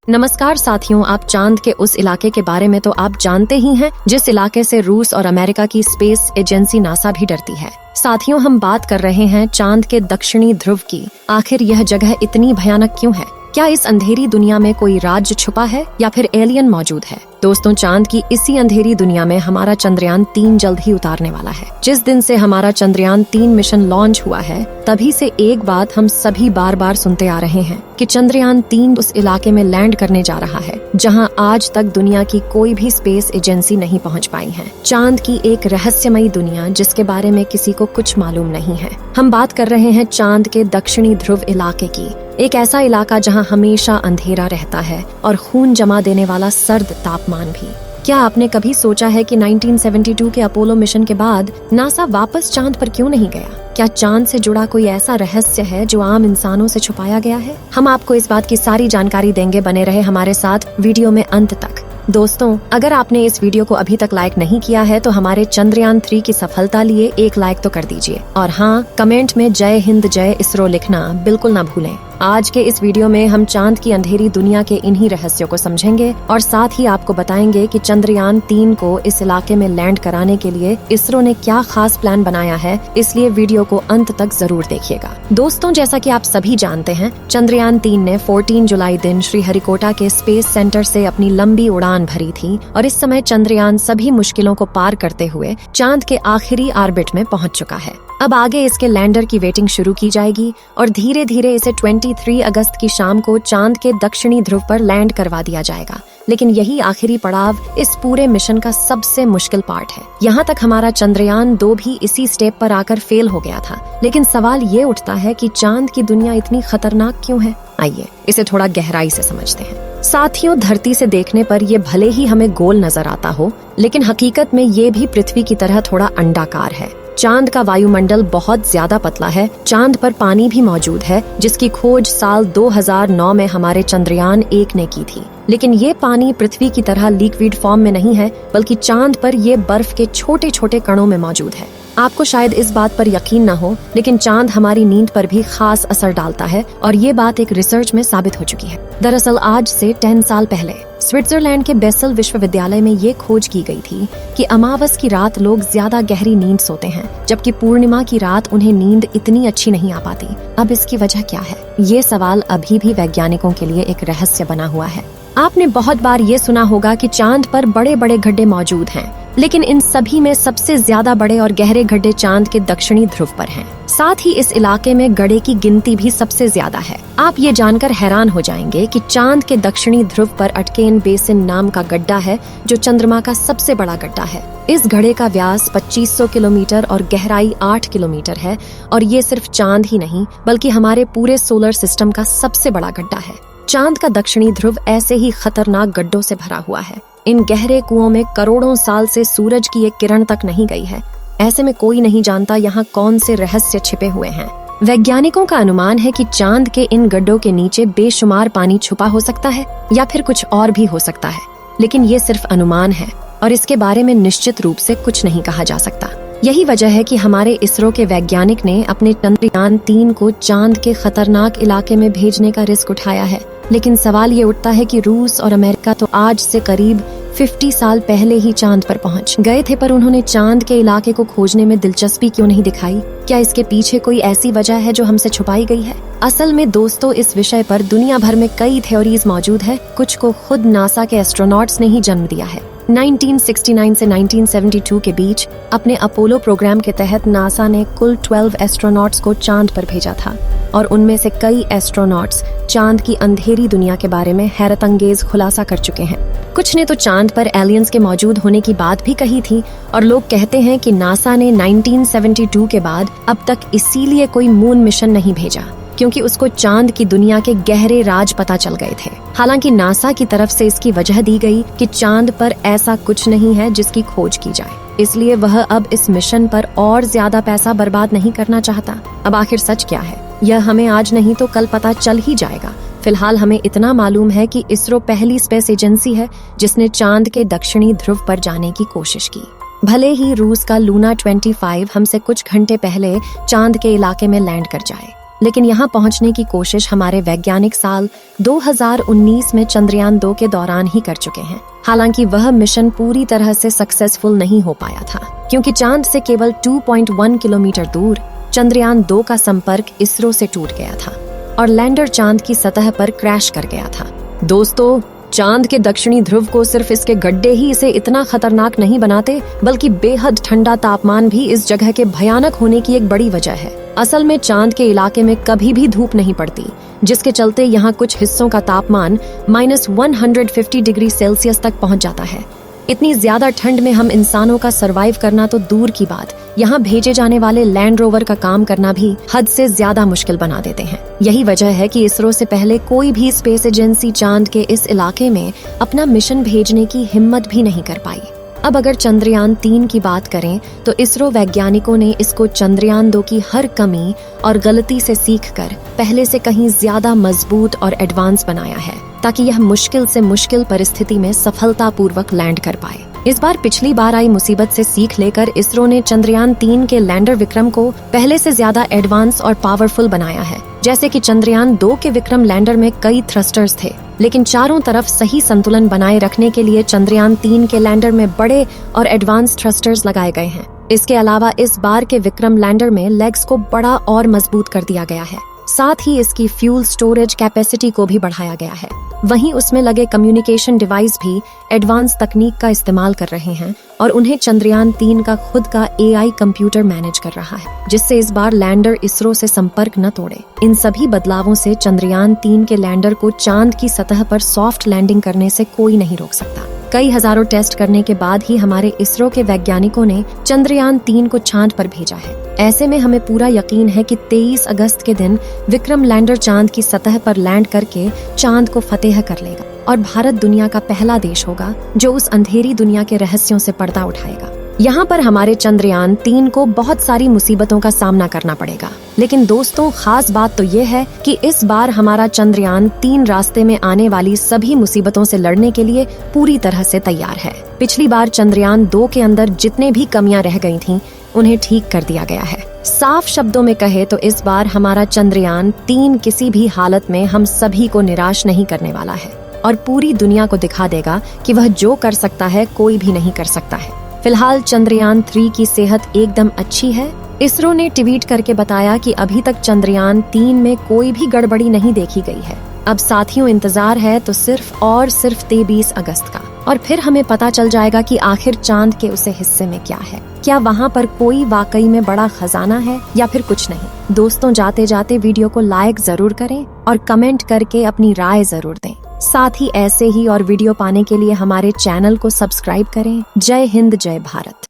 नमस्कार साथियों, आप चांद के उस इलाके के बारे में तो आप जानते ही हैं जिस इलाके से रूस और अमेरिका की स्पेस एजेंसी नासा भी डरती है। साथियों, हम बात कर रहे हैं चांद के दक्षिणी ध्रुव की। आखिर यह जगह इतनी भयानक क्यों है? क्या इस अंधेरी दुनिया में कोई राज्य छुपा है या फिर एलियन मौजूद है? दोस्तों, चांद की इसी अंधेरी दुनिया में हमारा चंद्रयान 3 जल्द ही उतारने वाला है। जिस दिन से हमारा चंद्रयान 3 मिशन लॉन्च हुआ है, तभी से एक बात हम सभी बार बार सुनते आ रहे हैं कि चंद्रयान 3 उस इलाके में लैंड करने जा रहा है जहां आज तक दुनिया की कोई भी स्पेस एजेंसी नहीं पहुंच पाई है। चांद की एक रहस्यमयी दुनिया जिसके बारे में किसी को कुछ मालूम नहीं है। हम बात कर रहे हैं चांद के दक्षिणी ध्रुव इलाके की। एक ऐसा इलाका जहां हमेशा अंधेरा रहता है और खून जमा देने वाला सर्द तापमान भी। क्या आपने कभी सोचा है कि 1972 के अपोलो मिशन के बाद नासा वापस चांद पर क्यों नहीं गया? क्या चांद से जुड़ा कोई ऐसा रहस्य है जो आम इंसानों से छुपाया गया है? हम आपको इस बात की सारी जानकारी देंगे, बने रहे हमारे साथ वीडियो में अंत तक। दोस्तों, अगर आपने इस वीडियो को अभी तक लाइक नहीं किया है तो हमारे चंद्रयान 3 की सफलता लिए एक लाइक तो कर दीजिए, और हाँ, कमेंट में जय हिंद जय इसरो लिखना बिल्कुल ना भूलें। आज के इस वीडियो में हम चांद की अंधेरी दुनिया के इन्हीं रहस्यों को समझेंगे और साथ ही आपको बताएंगे कि चंद्रयान 3 को इस इलाके में लैंड कराने के लिए इसरो ने क्या खास प्लान बनाया है, इसलिए वीडियो को अंत तक जरूर देखिएगा। दोस्तों, जैसा कि आप सभी जानते हैं, चंद्रयान 3 ने 14 जुलाई दिन श्रीहरिकोटा के स्पेस सेंटर से अपनी लंबी उड़ान भरी थी और इस समय चंद्रयान सभी मुश्किलों को पार करते हुए चांद के आखिरी ऑर्बिट में पहुंच चुका है। अब आगे इसके लैंडर की वेटिंग शुरू की जाएगी और धीरे धीरे इसे 23 अगस्त की शाम को चांद के दक्षिणी ध्रुव पर लैंड करवा दिया जाएगा। लेकिन यही आखिरी पड़ाव इस पूरे मिशन का सबसे मुश्किल पार्ट है। यहाँ तक हमारा चंद्रयान 2 भी इसी स्टेप पर आकर फेल हो गया था। लेकिन सवाल ये उठता है कि चांद की दुनिया इतनी खतरनाक क्यों है? आइए इसे थोड़ा गहराई से समझते हैं। साथियों, धरती से देखने पर ये भले ही हमें गोल नजर आता हो, लेकिन हकीकत में ये भी पृथ्वी की तरह थोड़ा अंडाकार है। चांद का वायुमंडल बहुत ज्यादा पतला है। चांद पर पानी भी मौजूद है जिसकी खोज साल 2009 में हमारे चंद्रयान 1 ने की थी। लेकिन ये पानी पृथ्वी की तरह लिक्विड फॉर्म में नहीं है, बल्कि चांद पर ये बर्फ के छोटे छोटे कणों में मौजूद है। आपको शायद इस बात पर यकीन न हो, लेकिन चांद हमारी नींद पर भी खास असर डालता है और ये बात एक रिसर्च में साबित हो चुकी है। दरअसल आज से 10 साल पहले स्विट्जरलैंड के बेसल विश्वविद्यालय में ये खोज की गई थी कि अमावस की रात लोग ज्यादा गहरी नींद सोते हैं, जबकि पूर्णिमा की रात उन्हें नींद इतनी अच्छी नहीं आ पाती। अब इसकी वजह क्या है? ये सवाल अभी भी वैज्ञानिकों के लिए एक रहस्य बना हुआ है। आपने बहुत बार ये सुना होगा कि चांद पर बड़े बड़े गड्ढे मौजूद हैं, लेकिन इन सभी में सबसे ज्यादा बड़े और गहरे गड्ढे चांद के दक्षिणी ध्रुव पर हैं। साथ ही इस इलाके में गड्ढे की गिनती भी सबसे ज्यादा है। आप ये जानकर हैरान हो जाएंगे कि चांद के दक्षिणी ध्रुव पर अटकेन बेसिन नाम का गड्ढा है जो चंद्रमा का सबसे बड़ा गड्ढा है। इस गड्ढे का व्यास 2500 किलोमीटर और गहराई 8 किलोमीटर है और ये सिर्फ चांद ही नहीं बल्कि हमारे पूरे सोलर सिस्टम का सबसे बड़ा गड्ढा है। चांद का दक्षिणी ध्रुव ऐसे ही खतरनाक गड्ढों से भरा हुआ है। इन गहरे कुओं में करोड़ों साल से सूरज की एक किरण तक नहीं गई है। ऐसे में कोई नहीं जानता यहाँ कौन से रहस्य छिपे हुए हैं। वैज्ञानिकों का अनुमान है कि चांद के इन गड्ढों के नीचे बेशुमार पानी छुपा हो सकता है या फिर कुछ और भी हो सकता है, लेकिन ये सिर्फ अनुमान है और इसके बारे में निश्चित रूप से कुछ नहीं कहा जा सकता। यही वजह है कि हमारे इसरो के वैज्ञानिक ने अपने चंद्रयान 3 को चांद के खतरनाक इलाके में भेजने का रिस्क उठाया है। लेकिन सवाल ये उठता है कि रूस और अमेरिका तो आज से करीब 50 साल पहले ही चांद पर पहुंच गए थे, पर उन्होंने चांद के इलाके को खोजने में दिलचस्पी क्यों नहीं दिखाई? क्या इसके पीछे कोई ऐसी वजह है जो हमसे छुपाई गई है? असल में दोस्तों, इस विषय पर दुनिया भर में कई थ्योरीज मौजूद है। कुछ को खुद नासा के एस्ट्रोनॉट्स ने ही जन्म दिया है। 1969 से 1972 के बीच अपने अपोलो प्रोग्राम के तहत नासा ने कुल 12 एस्ट्रोनॉट्स को चांद पर भेजा था और उनमें से कई एस्ट्रोनॉट्स चांद की अंधेरी दुनिया के बारे में हैरत अंगेज खुलासा कर चुके हैं। कुछ ने तो चांद पर एलियंस के मौजूद होने की बात भी कही थी और लोग कहते हैं कि नासा ने 1972 के बाद अब तक इसीलिए कोई मून मिशन नहीं भेजा क्योंकि उसको चांद की दुनिया के गहरे राज पता चल गए थे। हालांकि नासा की तरफ से इसकी वजह दी गई कि चांद पर ऐसा कुछ नहीं है जिसकी खोज की जाए, इसलिए वह अब इस मिशन पर और ज्यादा पैसा बर्बाद नहीं करना चाहता। अब आखिर सच क्या है, यह हमें आज नहीं तो कल पता चल ही जाएगा। फिलहाल हमें इतना मालूम है कि इसरो पहली स्पेस एजेंसी है जिसने चांद के दक्षिणी ध्रुव पर जाने की कोशिश की। भले ही रूस का लूना 25 हमसे कुछ घंटे पहले चांद के इलाके में लैंड कर जाए, लेकिन यहाँ पहुँचने की कोशिश हमारे वैज्ञानिक साल 2019 में चंद्रयान 2 के दौरान ही कर चुके हैं। हालांकि वह मिशन पूरी तरह से सक्सेसफुल नहीं हो पाया था, क्योंकि चांद से केवल 2.1 किलोमीटर दूर चंद्रयान 2 का संपर्क इसरो से टूट गया था और लैंडर चांद की सतह पर क्रैश कर गया था। दोस्तों, चांद के दक्षिणी ध्रुव को सिर्फ इसके गड्ढे ही इसे इतना खतरनाक नहीं बनाते, बल्कि बेहद ठंडा तापमान भी इस जगह के भयानक होने की एक बड़ी वजह है। असल में चांद के इलाके में कभी भी धूप नहीं पड़ती, जिसके चलते यहाँ कुछ हिस्सों का तापमान -150 डिग्री सेल्सियस तक पहुँच जाता है। इतनी ज्यादा ठंड में हम इंसानों का सरवाइव करना तो दूर की बात, यहाँ भेजे जाने वाले लैंड रोवर का काम करना भी हद से ज्यादा मुश्किल बना देते हैं। यही वजह है कि इसरो से पहले कोई भी स्पेस एजेंसी चांद के इस इलाके में अपना मिशन भेजने की हिम्मत भी नहीं कर पाई। अब अगर चंद्रयान 3 की बात करें तो इसरो वैज्ञानिकों ने इसको चंद्रयान 2 की हर कमी और गलती से सीखकर पहले से कहीं ज्यादा मजबूत और एडवांस बनाया है, ताकि यह मुश्किल से मुश्किल परिस्थिति में सफलतापूर्वक लैंड कर पाए। इस बार पिछली बार आई मुसीबत से सीख लेकर इसरो ने चंद्रयान 3 के लैंडर विक्रम को पहले से ज्यादा एडवांस और पावरफुल बनाया है। जैसे कि चंद्रयान 2 के विक्रम लैंडर में कई थ्रस्टर्स थे, लेकिन चारों तरफ सही संतुलन बनाए रखने के लिए चंद्रयान 3 के लैंडर में बड़े और एडवांस थ्रस्टर्स लगाए गए हैं। इसके अलावा इस बार के विक्रम लैंडर में लेग्स को बड़ा और मजबूत कर दिया गया है। साथ ही इसकी फ्यूल स्टोरेज कैपेसिटी को भी बढ़ाया गया है। वहीं उसमें लगे कम्युनिकेशन डिवाइस भी एडवांस तकनीक का इस्तेमाल कर रहे हैं और उन्हें चंद्रयान 3 का खुद का AI कंप्यूटर मैनेज कर रहा है, जिससे इस बार लैंडर इसरो से संपर्क न तोड़े। इन सभी बदलावों से चंद्रयान 3 के लैंडर को चांद की सतह पर सॉफ्ट लैंडिंग करने से कोई नहीं रोक सकता। कई हजारों टेस्ट करने के बाद ही हमारे इसरो के वैज्ञानिकों ने चंद्रयान 3 को चांद पर भेजा है। ऐसे में हमें पूरा यकीन है कि 23 अगस्त के दिन विक्रम लैंडर चांद की सतह पर लैंड करके चांद को फतेह कर लेगा और भारत दुनिया का पहला देश होगा जो उस अंधेरी दुनिया के रहस्यों से पर्दा उठाएगा। यहाँ पर हमारे चंद्रयान 3 को बहुत सारी मुसीबतों का सामना करना पड़ेगा, लेकिन दोस्तों खास बात तो ये है कि इस बार हमारा चंद्रयान 3 रास्ते में आने वाली सभी मुसीबतों से लड़ने के लिए पूरी तरह से तैयार है। पिछली बार चंद्रयान 2 के अंदर जितने भी कमियां रह गई थीं, उन्हें ठीक कर दिया गया है। साफ शब्दों में कहे तो इस बार हमारा चंद्रयान 3 किसी भी हालत में हम सभी को निराश नहीं करने वाला है और पूरी दुनिया को दिखा देगा कि वह जो कर सकता है कोई भी नहीं कर सकता है। फिलहाल चंद्रयान 3 की सेहत एकदम अच्छी है। इसरो ने ट्वीट करके बताया कि अभी तक चंद्रयान 3 में कोई भी गड़बड़ी नहीं देखी गई है। अब साथियों इंतजार है तो सिर्फ 23 अगस्त का, और फिर हमें पता चल जाएगा कि आखिर चांद के उस हिस्से में क्या है। क्या वहाँ पर कोई वाकई में बड़ा खजाना है या फिर कुछ नहीं। दोस्तों, जाते जाते वीडियो को लाइक जरूर करें और कमेंट करके अपनी राय जरूर दें। साथ ही ऐसे ही और वीडियो पाने के लिए हमारे चैनल को सब्सक्राइब करें। जय हिंद, जय भारत।